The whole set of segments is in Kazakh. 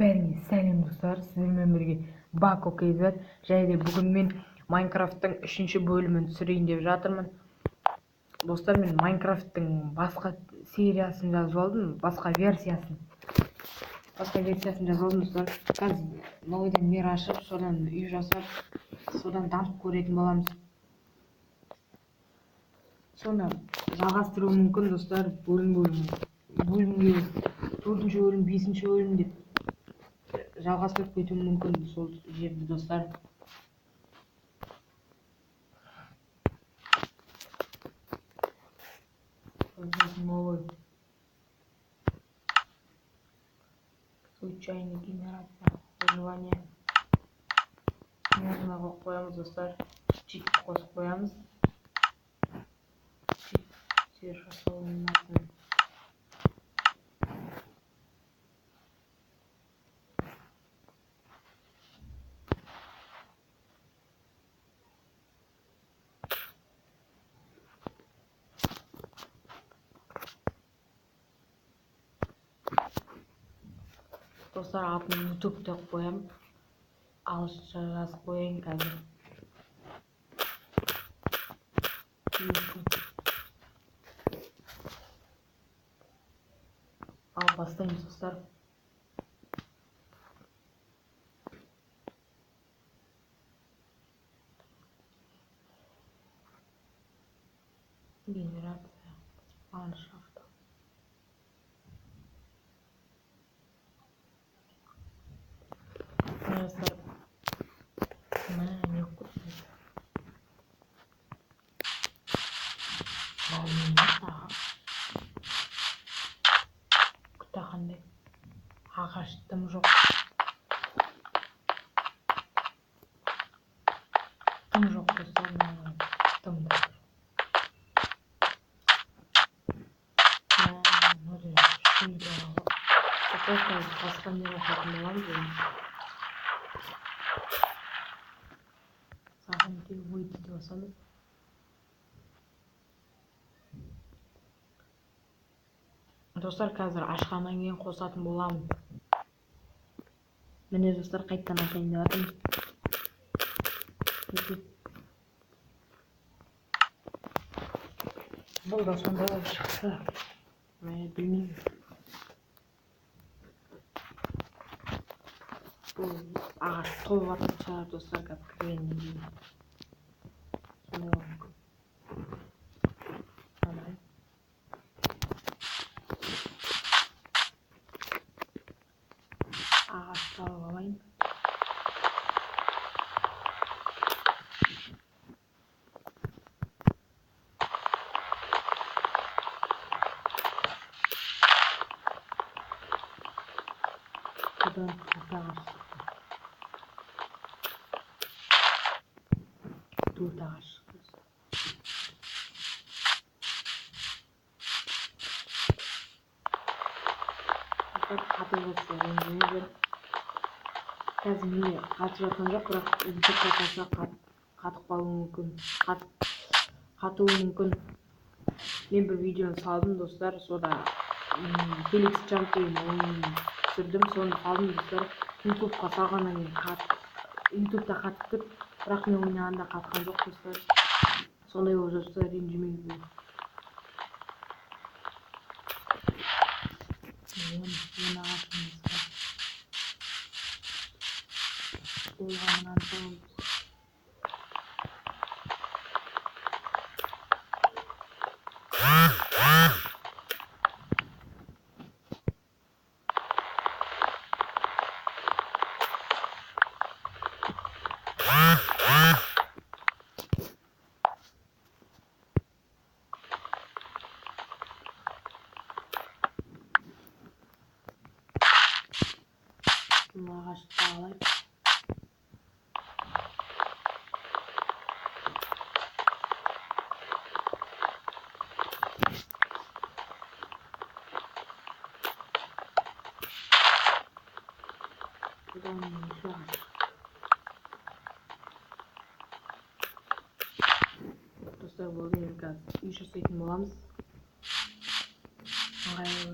Бәріңе сәлем достар, сіздермен бірге Бако KZ. Және бүгін мен Майнкрафттың 3-ші бөлімін түсірейін деп жатырмын. Достар, мен Майнкрафттың басқа сериясын жазып алдым, басқа версиясын жазып алдым достар. Қазір новыйдан мир ашып, содан үй жасап, содан дамып көретін боламыз. Соны жалғастыруы мүмкін достар, бөлімге 4-ші бөлім, 5-ші бөлім деп жалғастырып кетуім мүмкін сол жерді достар. Новый случайный генерация выживания. Можно қойып қоямыз достар. Чит қосып қоямыз. Чит жасалынатын. Достар, атын YouTube деп қоям. Ағылшынша жазып қояйын қазір. Ал бастаймыз достар. Генерация ландшафта. Dostlar, yok. Күтәханды ағаш тым жоқ. Тым жоқ достар, тым жоқ. Басқа не оқатын боламыз енді. Саған тек ойды деп басамыз. Достар, қазір ашқаннан кейін қосатын боламын. Міне достар, қайттан ашайын деп жатырмын. Бұл да сондай болып шықты. Мен білмеймін. Бұл ағаш толып жатқан шығар достар, қазір кіргеннен кейін. Сондай болып мүмкін. Ағашты алып алайын. Бұдан төрт ағаш шықты. Төрт ағаш шықты. Қатып жатса ренжімеңдер. Қазір міне қатып жатқан жоқ, бірақ үздік қатаса қатып қалуы мүмкін. Қатуы мүмкін. Мен бір видеоны салдым достар, сода Felix Jump деген ойын түсірдім, соны салдым достар. YouTube-қа салғаннан кейін YouTube-та қатты, бірақ мен ойнағанда қатқан жоқ достар. Сондай болып жатса ренжімеңдер. Ойлағаннан соң ағашты алайық. Бұдан екі ағаш. Достар, болды, енді қазір үй жасайтын боламыз. ыңғайлы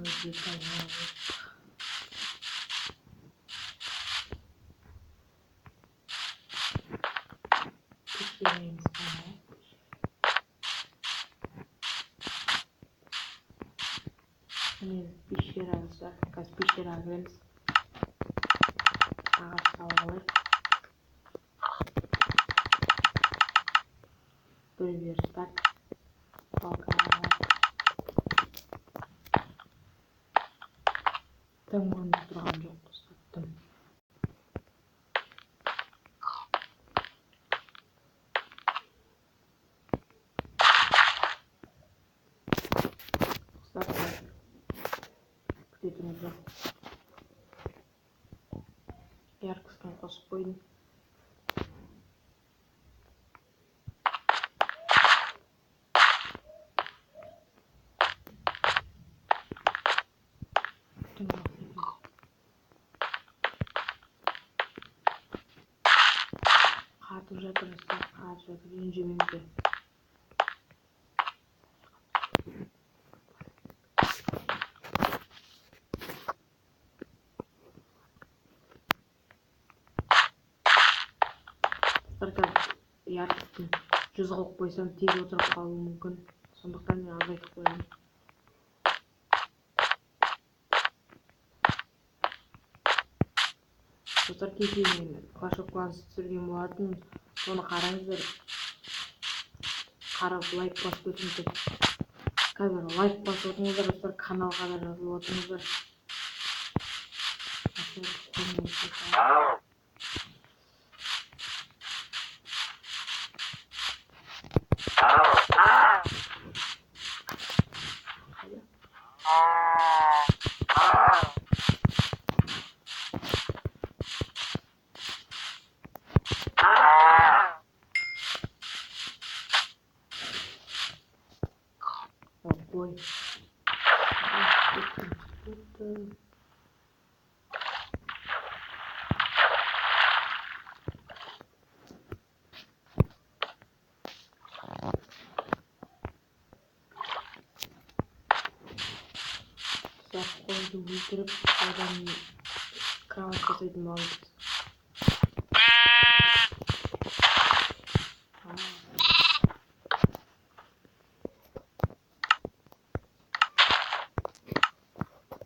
Koyayım sana. Şimdi pişir arkadaşlar. Gaz pişir arkadaşlar. Ağaç salgılar. Bir start. Bakalım. Tamam durağım yok. Sattım. Sattım. Dediğiniz gibi. Diğer kısmını basıp koydum. Kartınca arkadaşlar. Kartınca birinci bölümde. Arkadaşlar yardım. Жүз қылып қойсам тез отырып қалуы мүмкін. Сондықтан мен азайтып қоямын. Достар кеше мен Clash of Clans түсірген болатын. Соны қараңыздар. Қарап лайк басып өтіңіздер. Қазір лайк басып отырыңыздар достар, каналға да жазылып отырыңыздар. Ой. Қойды өлтіріп, одан кровать жасайтын боламыз.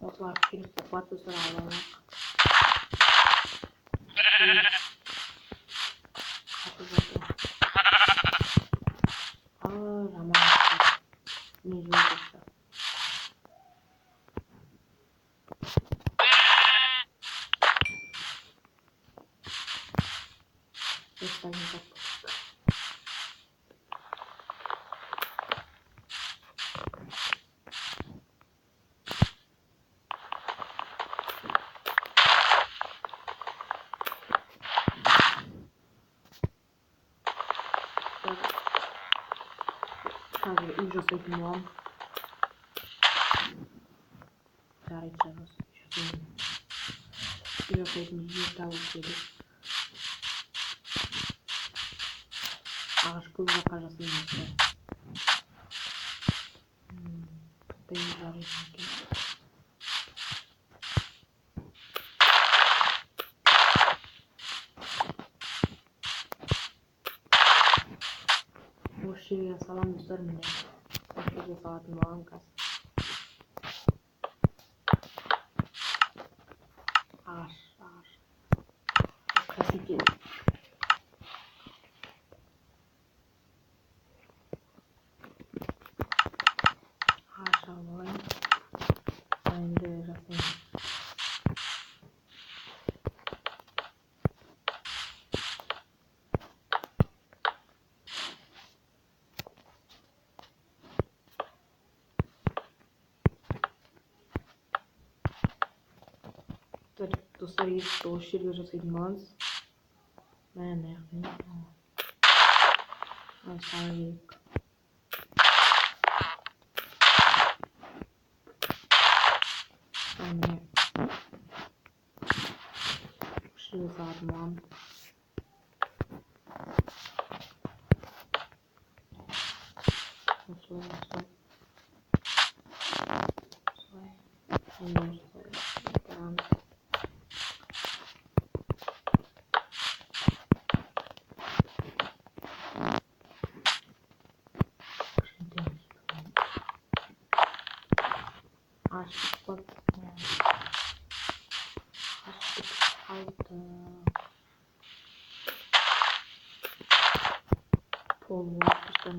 Осылар келіп батысыр аламақ. Қатып жатыр. Жаман. Не жойдықта. Остальный запуск. Қазір үй жасайтын боламын. Жарайды жазасы. Үй жасайтын жер табылу керек. Ағаш көп жаққа жасаймын. Қытай жарайды екен. Осы жерге саламын достар, міне. Осы жерге салатын болған қазір. Ағаш. Краситель. Ағаш алып алайын. Енді жасаймын. Достар, есікті осы жерге жасайтын боламыз. Міне яғни. Салу керек. Міне. Осы жерге салатын боламын. Осылай. Açtık bak. Açtık. Altı. Pol var. İşte